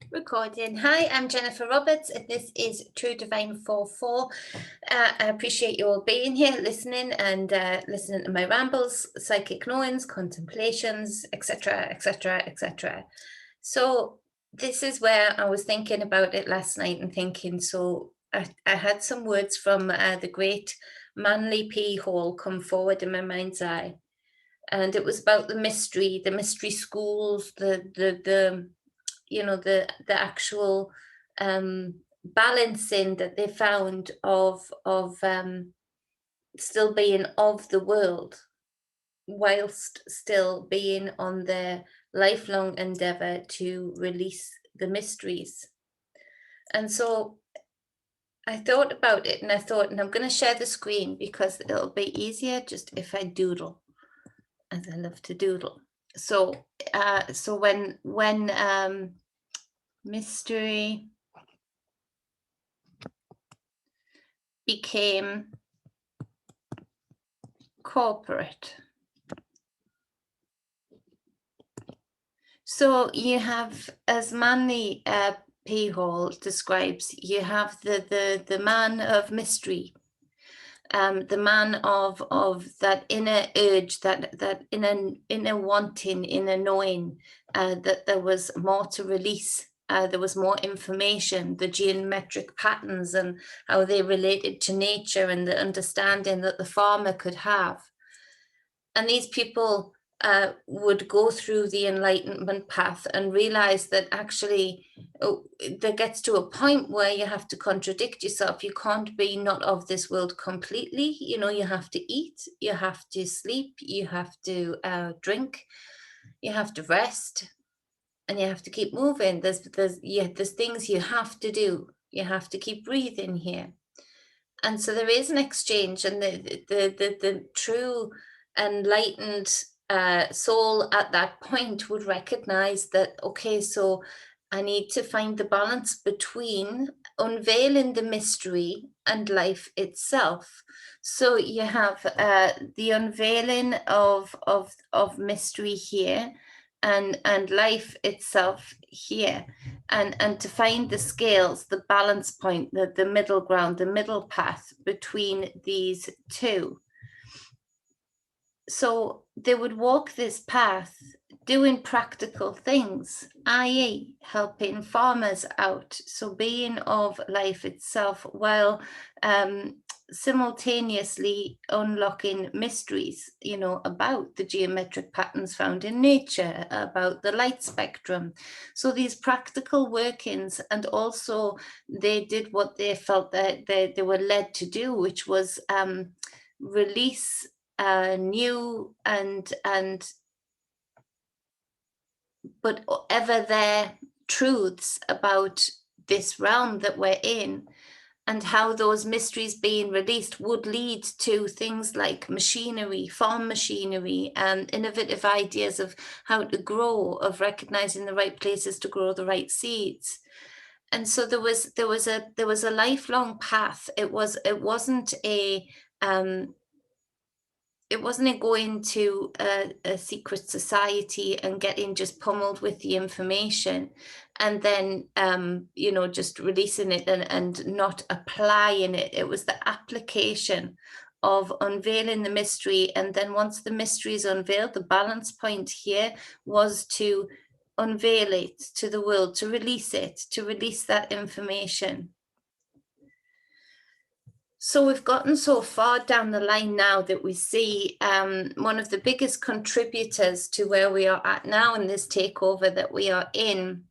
Recording. Hi, I'm Jennifer Roberts, and this is True Divine 4-4. I appreciate you all being here, listening and listening to my rambles, psychic knowings, contemplations, etc., etc., etc. So this is where I was thinking about it last night and thinking, so I had some words from the great Manly P. Hall come forward in my mind's eye. And it was about the mystery schools, the actual balancing that they found of still being of the world whilst still being on their lifelong endeavor to release the mysteries. And so I thought about it, and I thought, and I'm going to share the screen because it'll be easier just if I doodle, as I love to doodle. So when mystery became corporate. So you have, as Manly P. Hall describes, you have the man of mystery, the man of that inner urge, that inner wanting, inner knowing that there was more to release. There was more information, the geometric patterns and how they related to nature and the understanding that the farmer could have. And these people would go through the enlightenment path and realize that actually there gets to a point where you have to contradict yourself. You can't be not of this world completely. You know, you have to eat, you have to sleep, you have to drink, you have to rest, and you have to keep moving. There's things you have to do. You have to keep breathing here. And so there is an exchange, and the true enlightened soul at that point would recognize that, okay, so I need to find the balance between unveiling the mystery and life itself. So you have the unveiling of mystery here, and life itself here, and to find the scales, the balance point, the middle ground, the middle path between these two. So they would walk this path doing practical things, i.e. helping farmers out, so being of life itself, while simultaneously unlocking mysteries, you know, about the geometric patterns found in nature, about the light spectrum. So these practical workings, and also they did what they felt that they were led to do, which was release new and but ever there truths about this realm that we're in, and how those mysteries being released would lead to things like machinery, farm machinery, and innovative ideas of how to grow, of recognizing the right places to grow the right seeds. And so there was a lifelong path. It wasn't going to a secret society and getting just pummeled with the information and then, just releasing it and not applying it. It was the application of unveiling the mystery. And then once the mystery is unveiled, the balance point here was to unveil it to the world, to release it, to release that information. So we've gotten so far down the line now that we see one of the biggest contributors to where we are at now in this takeover that we are in,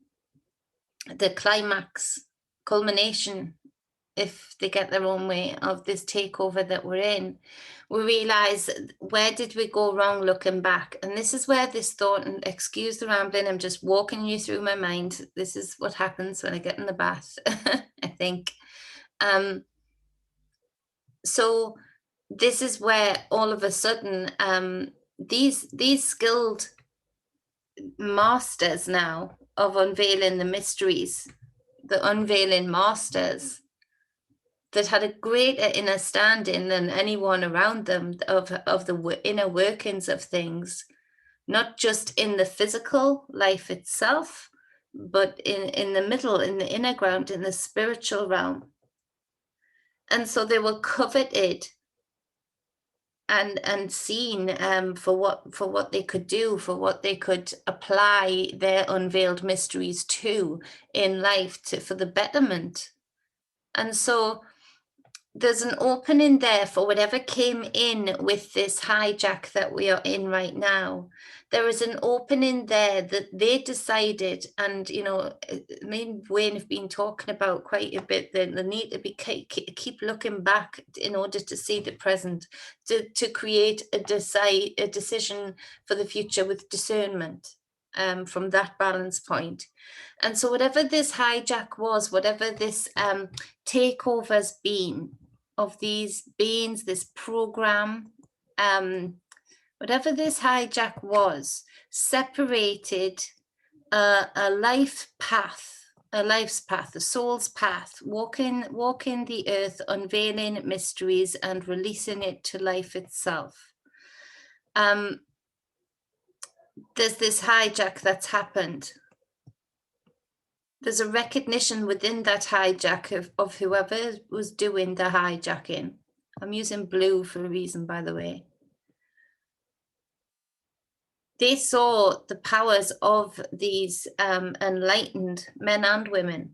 the climax, culmination, if they get their own way, of this takeover that we're in. We realize, where did we go wrong looking back? And this is where this thought, and excuse the rambling, I'm just walking you through my mind. This is what happens when I get in the bath, I think. So this is where all of a sudden these skilled masters now of unveiling the mysteries, the unveiling masters that had a greater inner standing than anyone around them of the inner workings of things, not just in the physical life itself, but in the middle, in the inner ground, in the spiritual realm. And so they were coveted and seen for what they could do, for what they could apply their unveiled mysteries to in life, for the betterment. And so there's an opening there for whatever came in with this hijack that we are in right now. There is an opening there that they decided, and me and Wayne have been talking about quite a bit, the need to be keep looking back in order to see the present, to create a decision for the future with discernment from that balance point. And so whatever this hijack was, whatever this takeover's been of these beings, this program, whatever this hijack was, separated a life's path, a soul's path, walking the earth, unveiling mysteries and releasing it to life itself. There's this hijack that's happened. There's a recognition within that hijack of whoever was doing the hijacking. I'm using blue for a reason, by the way. They saw the powers of these enlightened men and women.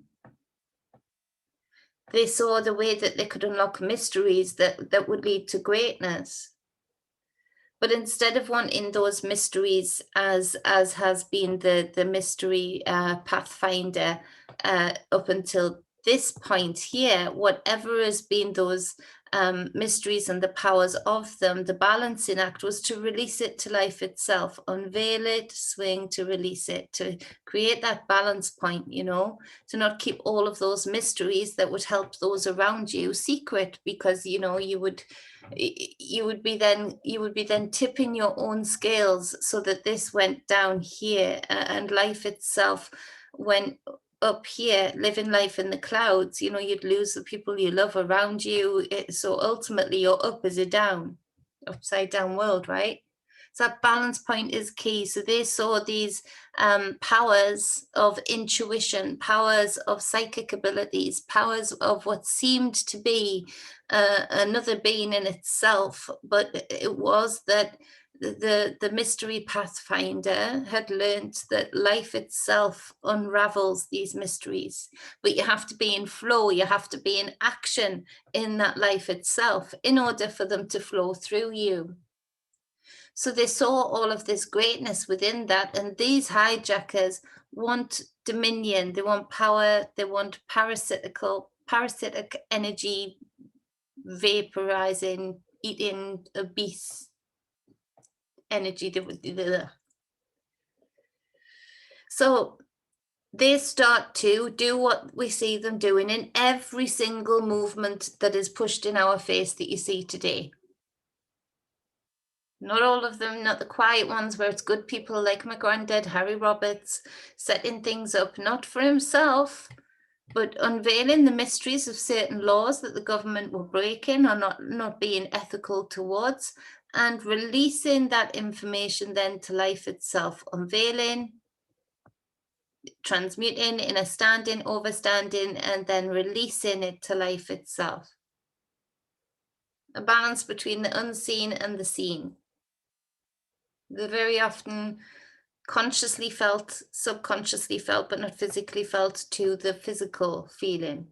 They saw the way that they could unlock mysteries that would lead to greatness. But instead of wanting those mysteries as has been the mystery pathfinder up until this point here, whatever has been those mysteries and the powers of them, the balancing act was to release it to life itself, unveil it, swing, to release it, to create that balance point, to not keep all of those mysteries that would help those around you secret, because you would be then tipping your own scales so that this went down here and life itself went up here, living life in the clouds. You'd lose the people you love around you. So ultimately your up is a down, upside down world, right? So that balance point is key. So they saw these powers of intuition, powers of psychic abilities, powers of what seemed to be another being in itself, but it was that the mystery pathfinder had learned that life itself unravels these mysteries, but you have to be in flow, you have to be in action in that life itself in order for them to flow through you. So they saw all of this greatness within that, and these hijackers want dominion, they want power, they want parasitic energy, vaporizing, eating obese energy. So they start to do what we see them doing in every single movement that is pushed in our face that you see today. Not all of them, not the quiet ones where it's good people like my granddad, Harry Roberts, setting things up, not for himself, but unveiling the mysteries of certain laws that the government were breaking or not being ethical towards, and releasing that information then to life itself, unveiling, transmuting, innerstanding, overstanding, and then releasing it to life itself. A balance between the unseen and the seen. They're very often consciously felt, subconsciously felt, but not physically felt to the physical feeling,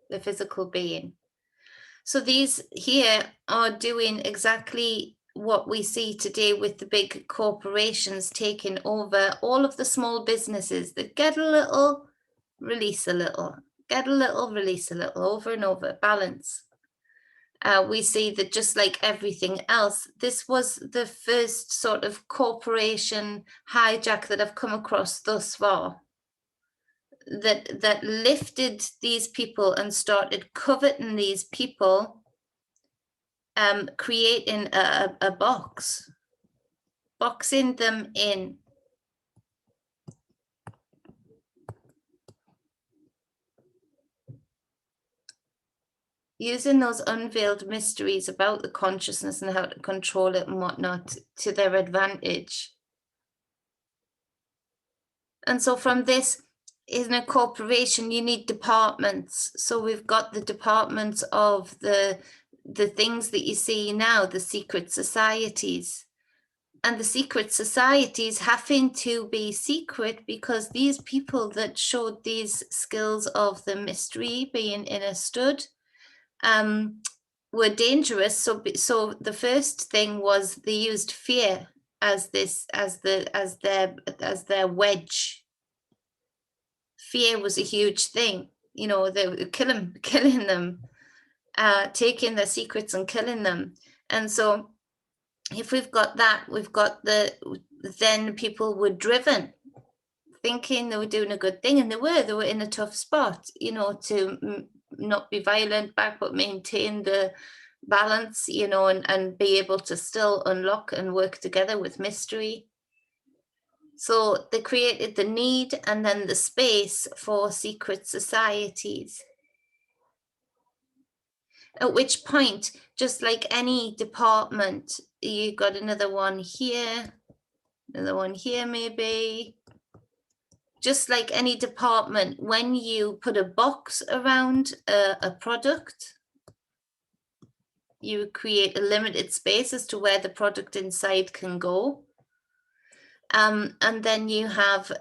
the physical being. So these here are doing exactly what we see today with the big corporations taking over all of the small businesses that get a little, release a little, get a little, release a little, over and over, balance. We see that just like everything else, this was the first sort of corporation hijack that I've come across thus far, that lifted these people and started coveting these people, creating a box, boxing them in. Using those unveiled mysteries about the consciousness and how to control it and whatnot to their advantage. And so from this, in a corporation, you need departments. So we've got the departments of the things that you see now, the secret societies. And the secret societies having to be secret because these people that showed these skills of the mystery being understood were dangerous. So the first thing was they used fear as their wedge. Fear was a huge thing. You know, they were killing them, taking their secrets and killing them. And so if we've got that, we've got then people were driven, thinking they were doing a good thing, and they were in a tough spot, you know, to not be violent back, but maintain the balance, you know, and be able to still unlock and work together with mystery. So they created the need and then the space for secret societies. At which point, just like any department, you got another one here, another one here maybe. Just like any department, when you put a box around a product, you create a limited space as to where the product inside can go. And then you have,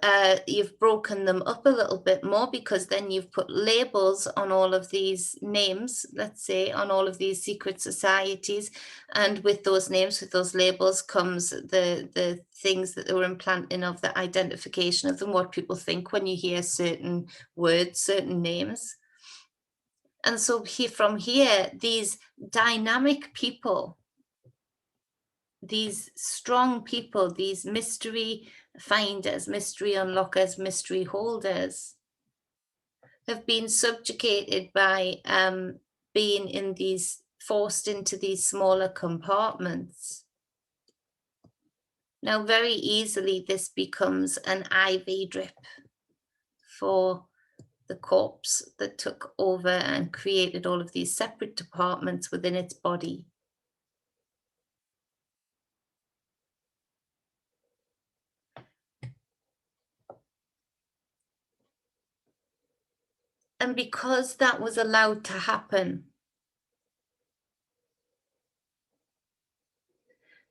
you've broken them up a little bit more, because then you've put labels on all of these names, let's say, on all of these secret societies. And with those names, with those labels, comes the things that they were implanting of the identification of them, what people think when you hear certain words, certain names. And so from here, these dynamic people, these strong people, these mystery finders, mystery unlockers, mystery holders, have been subjugated by being in these, forced into these smaller compartments. Now, very easily, this becomes an IV drip for the corpse that took over and created all of these separate departments within its body. And because that was allowed to happen,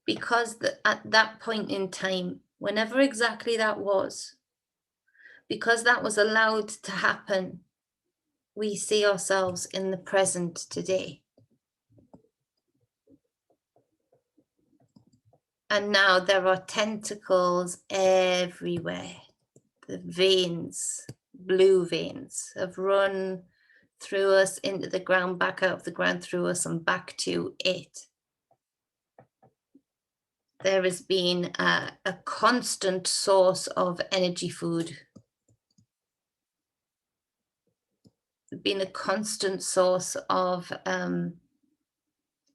because at that point in time, whenever exactly that was, because that was allowed to happen, we see ourselves in the present today. And now there are tentacles everywhere. The veins, blue veins, have run through us into the ground, back out of the ground, through us and back to it. There has been a constant source of energy food. Been a constant source of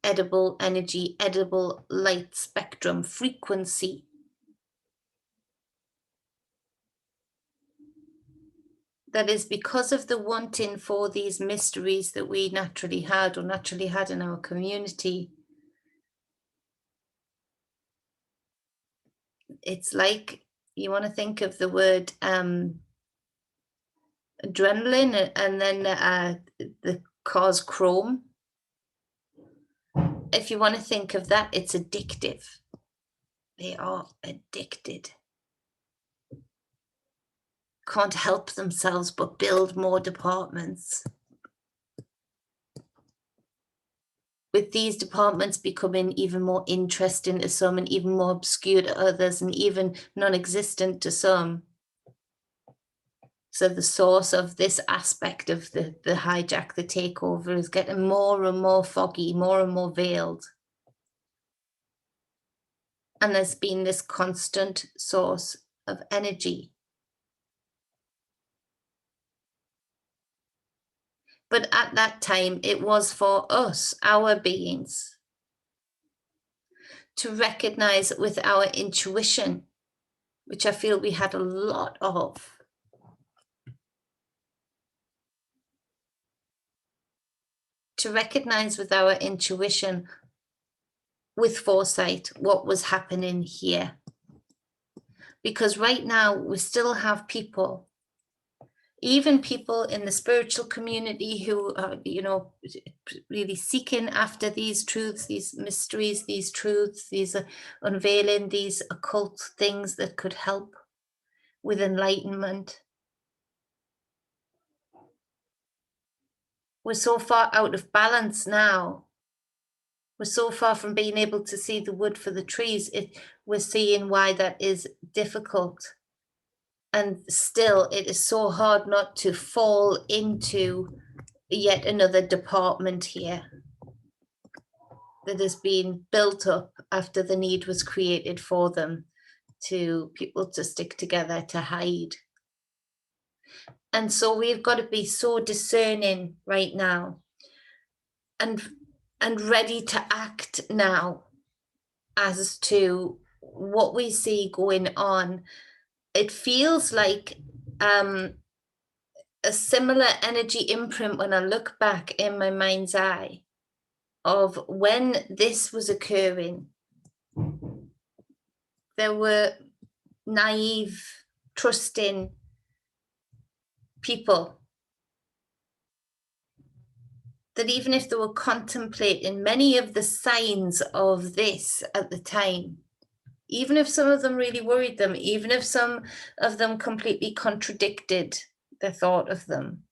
edible energy, edible light spectrum frequency. That is because of the wanting for these mysteries that we naturally had, or naturally had in our community. It's like, you want to think of the word adrenaline, and then the cause chrome. If you want to think of that, it's addictive. They are addicted. Can't help themselves but build more departments. With these departments becoming even more interesting to some, and even more obscure to others, and even non-existent to some. So the source of this aspect of the hijack, the takeover, is getting more and more foggy, more and more veiled. And there's been this constant source of energy. But at that time, it was for us, our beings, to recognize with our intuition, which I feel we had a lot of, to recognize with our intuition, with foresight, what was happening here. Because right now we still have people even people in the spiritual community who are, you know, really seeking after these truths, these mysteries, these truths, these unveiling these occult things that could help with enlightenment. We're so far out of balance now. We're so far from being able to see the wood for the trees. We're seeing why that is difficult. And still, it is so hard not to fall into yet another department here that has been built up after the need was created for them, to people to stick together, to hide. And so we've got to be so discerning right now and ready to act now as to what we see going on. It feels like a similar energy imprint when I look back in my mind's eye of when this was occurring. There were naive, trusting people that even if they were contemplating many of the signs of this at the time, even if some of them really worried them, even if some of them completely contradicted the thought of them,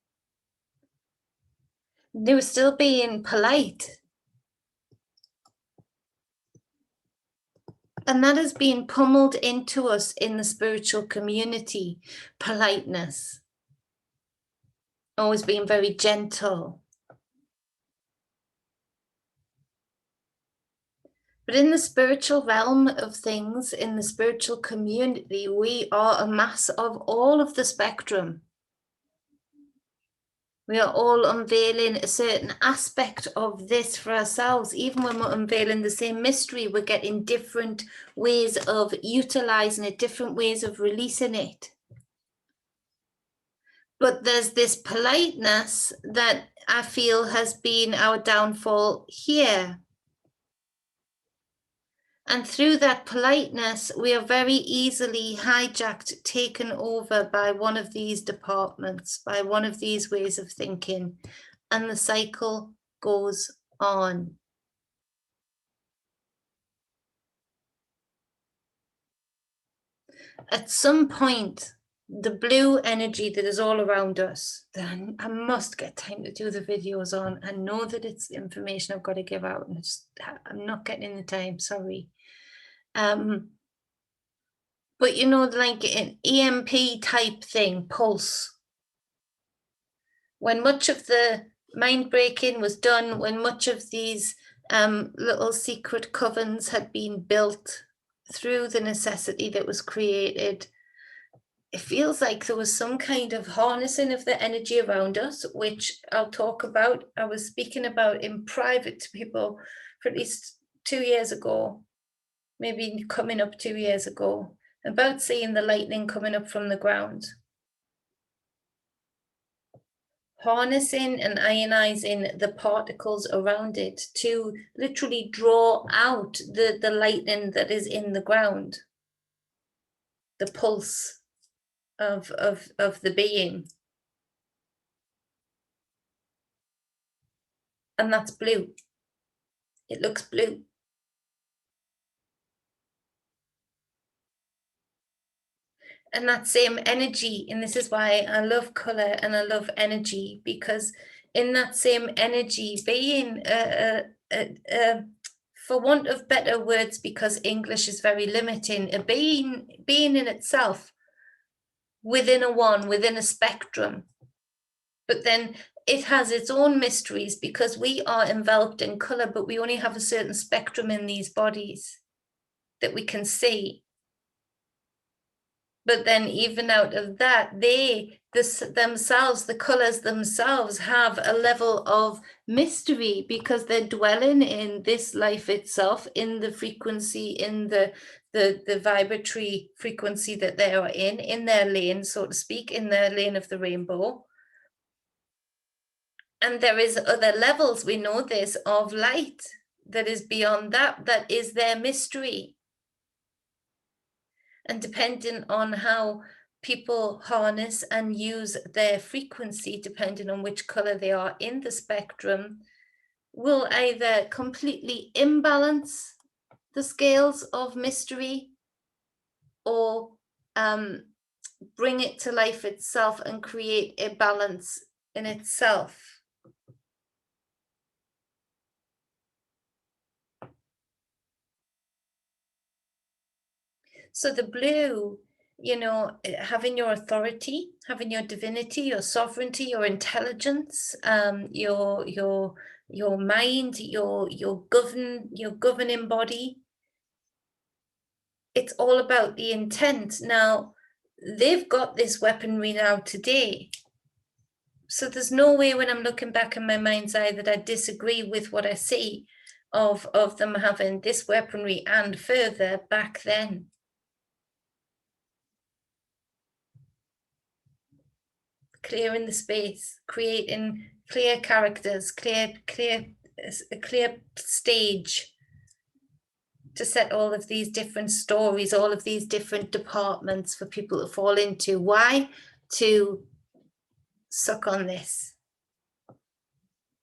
they were still being polite. And that has been pummeled into us in the spiritual community. Politeness, always being very gentle. But in the spiritual realm of things, in the spiritual community, we are a mass of all of the spectrum. We are all unveiling a certain aspect of this for ourselves. Even when we're unveiling the same mystery, we're getting different ways of utilizing it, different ways of releasing it. But there's this politeness that I feel has been our downfall here. And through that politeness, we are very easily hijacked, taken over by one of these departments, by one of these ways of thinking, and the cycle goes on. At some point, the blue energy that is all around us, then I must get time to do the videos on. I know that it's information I've got to give out, and I'm not getting the time, sorry. But you know, like an EMP type thing, pulse. When much of the mind breaking was done, when much of these little secret covens had been built through the necessity that was created, it feels like there was some kind of harnessing of the energy around us, which I'll talk about. I was speaking about in private to people for at least 2 years ago, maybe coming up 2 years ago, about seeing the lightning coming up from the ground. Harnessing and ionizing the particles around it to literally draw out the lightning that is in the ground, the pulse of the being. And that's blue. It looks blue. And that same energy, and this is why I love color and I love energy, because in that same energy, being for want of better words, because English is very limiting, a being in itself, within a one, within a spectrum. But then it has its own mysteries, because we are enveloped in color, but we only have a certain spectrum in these bodies that we can see. But then even out of that, themselves, the colors themselves, have a level of mystery, because they're dwelling in this life itself, in the frequency, in the vibratory frequency that they are in their lane, so to speak, in their lane of the rainbow. And there is other levels, we know this, of light that is beyond that, that is their mystery. And depending on how people harness and use their frequency, depending on which color they are in the spectrum, will either completely imbalance the scales of mystery or bring it to life itself and create a balance in itself. So the blue, you know, having your authority, having your divinity, your sovereignty, your intelligence, your mind, your governing body. It's all about the intent. Now, they've got this weaponry now today. So there's no way when I'm looking back in my mind's eye that I disagree with what I see of them having this weaponry and further back then. Clearing the space, creating clear characters, a clear stage to set all of these different stories, all of these different departments for people to fall into. Why? To suck on this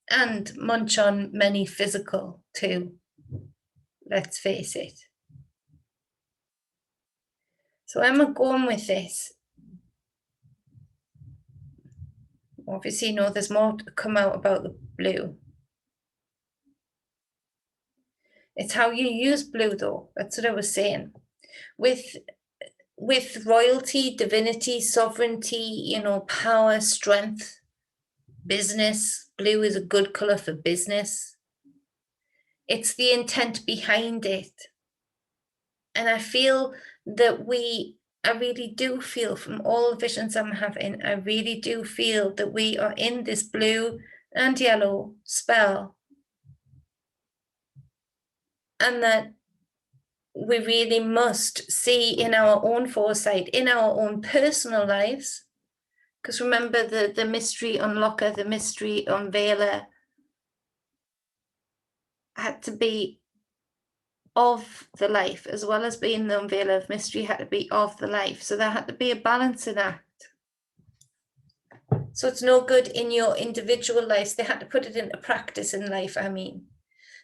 and munch on many physical too, let's face it. So where am I going with this? Obviously, you know, there's more to come out about the blue. It's how you use blue, though. That's what I was saying. With royalty, divinity, sovereignty, you know, power, strength, business, blue is a good color for business. It's the intent behind it. And I feel that I really do feel from all the visions I'm having, I really do feel that we are in this blue and yellow spell. And that we really must see in our own foresight, in our own personal lives, because remember the mystery unlocker, the mystery unveiler had to be of the life, as well as being the unveiler of mystery, had to be of the life. So there had to be a balancing act. So it's no good in your individual lives. They had to put it into practice in life, I mean.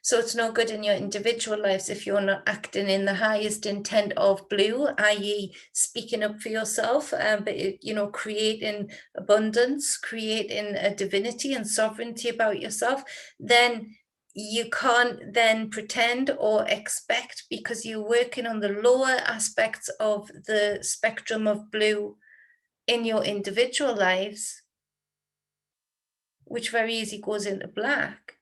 So it's no good in your individual lives if you're not acting in the highest intent of blue, i.e. speaking up for yourself, but, you know, creating abundance, creating a divinity and sovereignty about yourself. Then you can't then pretend or expect, because you're working on the lower aspects of the spectrum of blue in your individual lives, which very easily goes into black.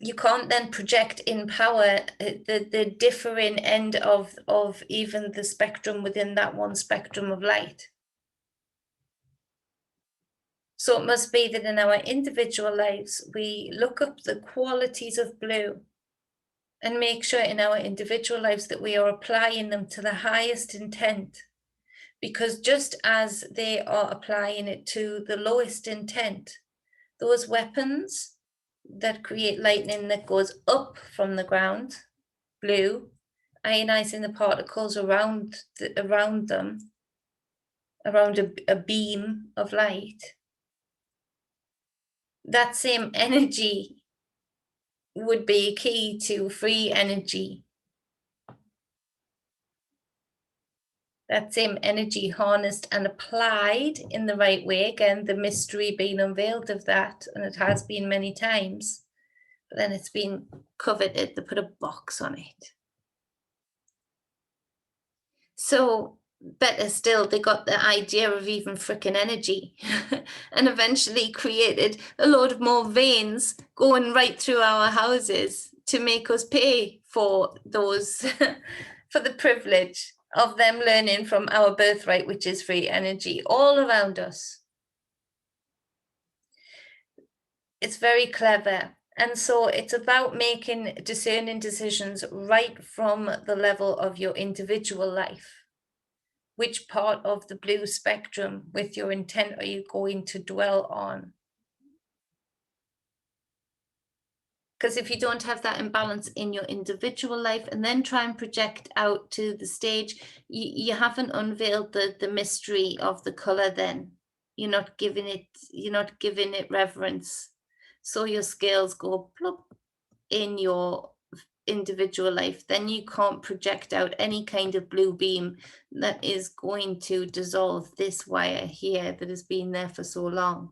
You can't then project in power the differing end of even the spectrum within that one spectrum of light. So it must be that in our individual lives, we look up the qualities of blue and make sure in our individual lives that we are applying them to the highest intent. Because just as they are applying it to the lowest intent, those weapons that create lightning that goes up from the ground, blue, ionizing the particles around them, around a beam of light, that same energy would be key to free energy. That same energy harnessed and applied in the right way, again, the mystery being unveiled of that, and it has been many times, but then it's been coveted, they put a box on it. So better still, they got the idea of even freaking energy and eventually created a load of more veins going right through our houses to make us pay for those, for the privilege of them learning from our birthright, which is free energy all around us. It's very clever. And so it's about making discerning decisions right from the level of your individual life. Which part of the blue spectrum with your intent are you going to dwell on? Because if you don't have that imbalance in your individual life and then try and project out to the stage, you haven't unveiled the mystery of the color then. You're not giving it reverence. So your scales go plop in your individual life, then you can't project out any kind of blue beam that is going to dissolve this wire here that has been there for so long.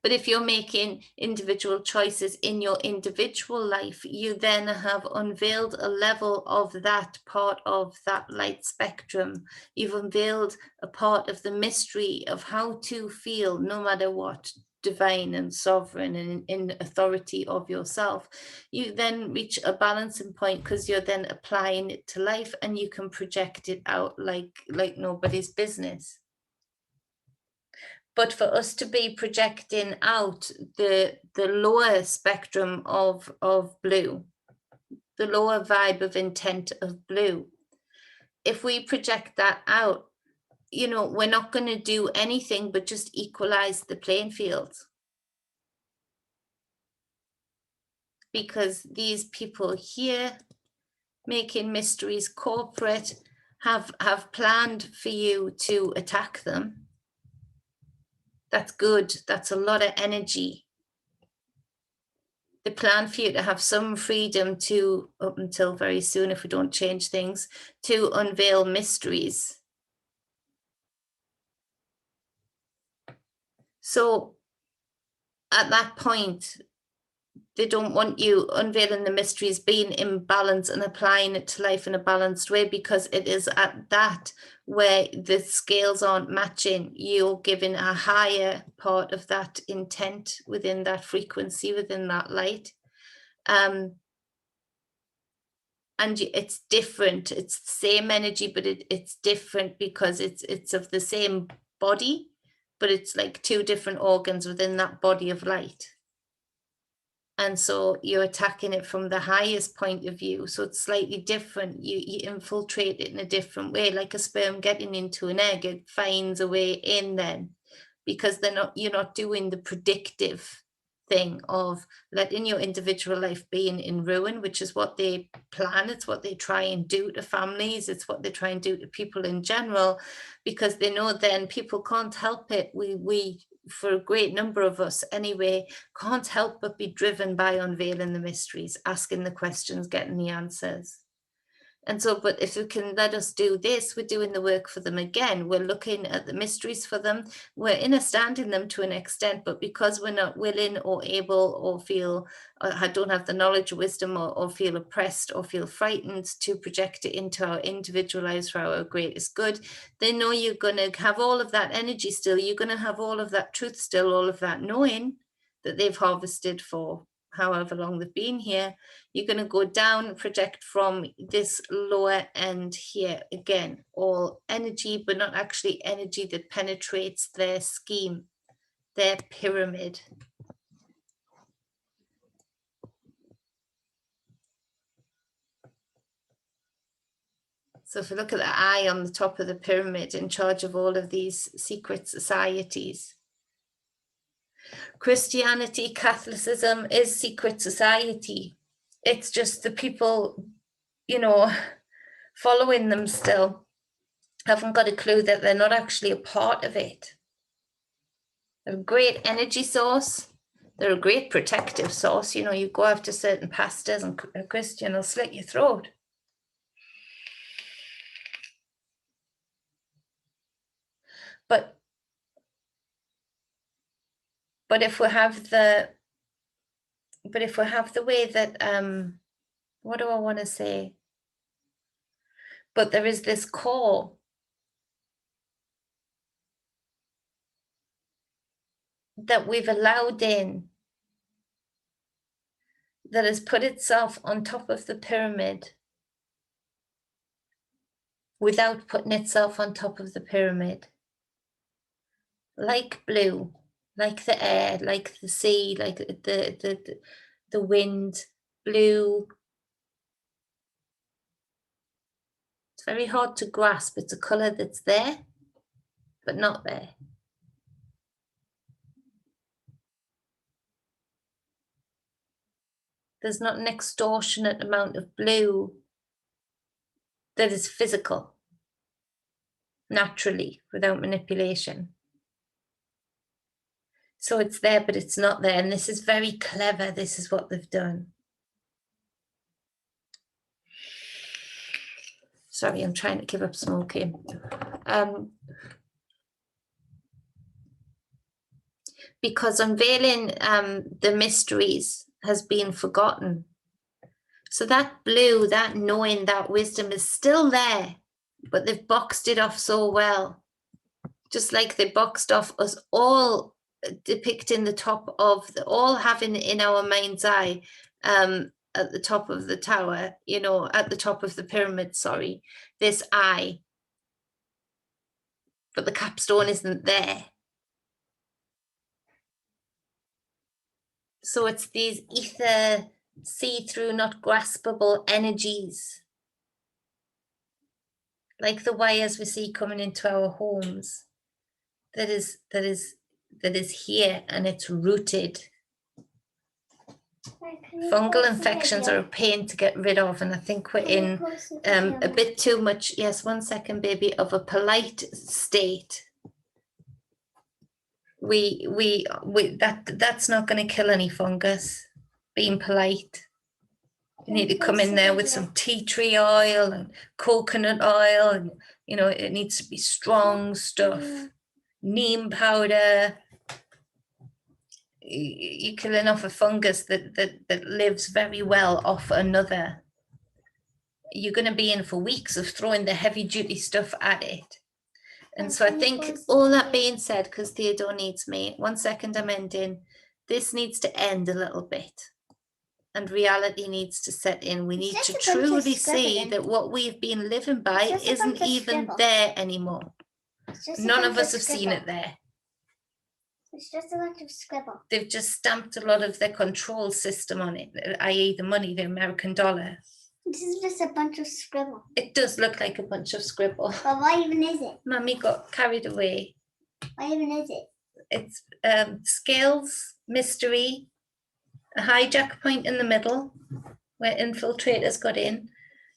But if you're making individual choices in your individual life, you then have unveiled a level of that part of that light spectrum. You've unveiled a part of the mystery of how to feel no matter what, divine and sovereign and in authority of yourself. You then reach a balancing point because you're then applying it to life and you can project it out like nobody's business. But for us to be projecting out the lower spectrum of blue, the lower vibe of intent of blue, if we project that out, we're not going to do anything but just equalize the playing field. Because these people here making mysteries corporate have planned for you to attack them. That's good. That's a lot of energy. They plan for you to have some freedom to, up until very soon, if we don't change things, to unveil mysteries. So at that point, they don't want you unveiling the mysteries, being in balance and applying it to life in a balanced way, because it is at that where the scales aren't matching. You're giving a higher part of that intent within that frequency, within that light. And it's different. It's the same energy, but it's different because it's of the same body, but it's like two different organs within that body of light. And so you're attacking it from the highest point of view. So it's slightly different. You infiltrate it in a different way, like a sperm getting into an egg. It finds a way in then, because you're not doing the predictive thing of letting your individual life being in ruin, which is what they plan. It's what they try and do to families. It's what they try and do to people in general, because they know then people can't help it. We for a great number of us anyway, can't help but be driven by unveiling the mysteries, asking the questions, getting the answers. And so, but if you can let us do this, we're doing the work for them again. We're looking at the mysteries for them. We're understanding them to an extent, but because we're not willing or able or feel, or don't have the knowledge or wisdom or feel oppressed or feel frightened to project it into our individual lives for our greatest good, they know you're going to have all of that energy still. You're going to have all of that truth still, all of that knowing that they've harvested for however long they've been here. You're going to go down, project from this lower end here. Again, all energy, but not actually energy that penetrates their scheme, their pyramid. So if you look at the eye on the top of the pyramid, in charge of all of these secret societies, Christianity, Catholicism is secret society. It's just the people, following them still haven't got a clue that they're not actually a part of it. They're a great energy source. They're a great protective source. You go after certain pastors and a Christian will slit your throat. But if we have the way that what do I want to say? But there is this core that we've allowed in that has put itself on top of the pyramid without putting itself on top of the pyramid. Like blue, like the air, like the sea, like the wind, blue. It's very hard to grasp. It's a color that's there, but not there. There's not an extortionate amount of blue that is physical, naturally, without manipulation. So it's there, but it's not there. And this is very clever. This is what they've done. Sorry, I'm trying to give up smoking. Because unveiling the mysteries has been forgotten. So that blue, that knowing, that wisdom is still there, but they've boxed it off so well. Just like they boxed off us all depicting the top of, all having in our mind's eye, at the top of the tower, you know, at the top of the pyramid, sorry, this eye. But the capstone isn't there. So it's these ether, see-through, not graspable energies, like the wires we see coming into our homes, that is here, and it's rooted. Fungal infections are a pain to get rid of, and I think we're in a bit too much, yes, 1 second, baby, of a polite state. That's not going to kill any fungus, being polite. You need to come in there with some tea tree oil and coconut oil, and you know, it needs to be strong stuff. Neem powder. You're killing off a fungus that lives very well off another. You're going to be in for weeks of throwing the heavy duty stuff at it. And so I think, all that being said, because Theodore needs me, 1 second, I'm ending. This needs to end a little bit. And reality needs to set in. We need to truly see that what we've been living by isn't even there anymore. None of us have seen it there. It's just a bunch of scribble. They've just stamped a lot of their control system on it, i.e. the money, the American dollar. This is just a bunch of scribble. It does look like a bunch of scribble. But why even is it? Mummy got carried away. Why even is it? It's scales, mystery, a hijack point in the middle where infiltrators got in,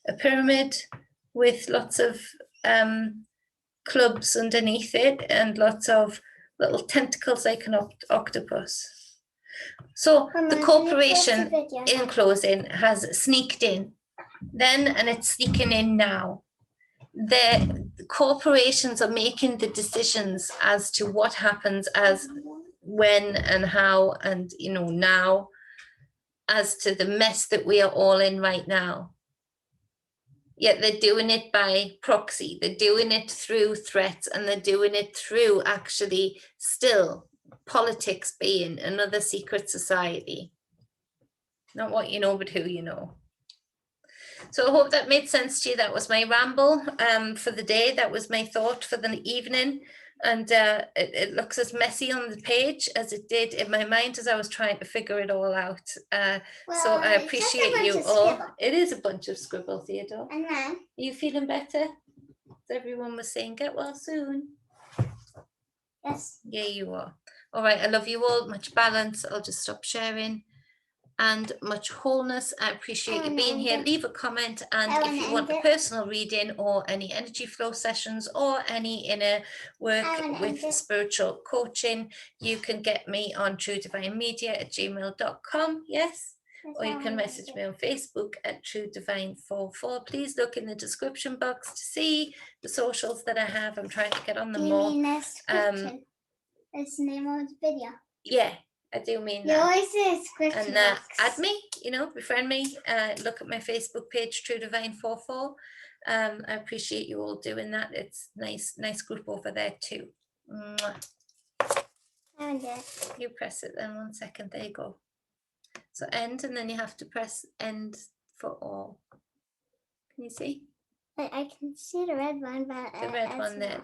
a pyramid with lots of clubs underneath it and lots of little tentacles like an octopus. So the corporation, in closing, has sneaked in then, and it's sneaking in now. The corporations are making the decisions as to what happens, as when and how, and you know, now, as to the mess that we are all in right now. Yet they're doing it by proxy. They're doing it through threats, and they're doing it through actually still politics being another secret society. Not what you know, but who you know. So I hope that made sense to you. That was my ramble for the day. That was my thought for the evening. And it looks as messy on the page as it did in my mind as I was trying to figure it all out. So I appreciate you all. It is a bunch of scribble, Theodore. And then? Are you feeling better? Everyone was saying, get well soon. Yes. Yeah, you are. All right, I love you all. Much balance. I'll just stop sharing. And much wholeness. I appreciate you being here. Leave a comment, and if you want a personal reading or any energy flow sessions or any inner work with spiritual coaching, you can get me on truedivinemedia@gmail.com. Yes, or you can message me on Facebook at truedivine44. Please look in the description box to see the socials that I have. I'm trying to get on them more. It's the name of the video. Yeah. I do mean you that. Always say description and box. Add me, you know, befriend me. Look at my Facebook page, truedivine44. I appreciate you all doing that. It's nice group over there too. Mwah. You press it then. 1 second. There you go. So end, and then you have to press end for all. Can you see? I can see the red one, but the red one there.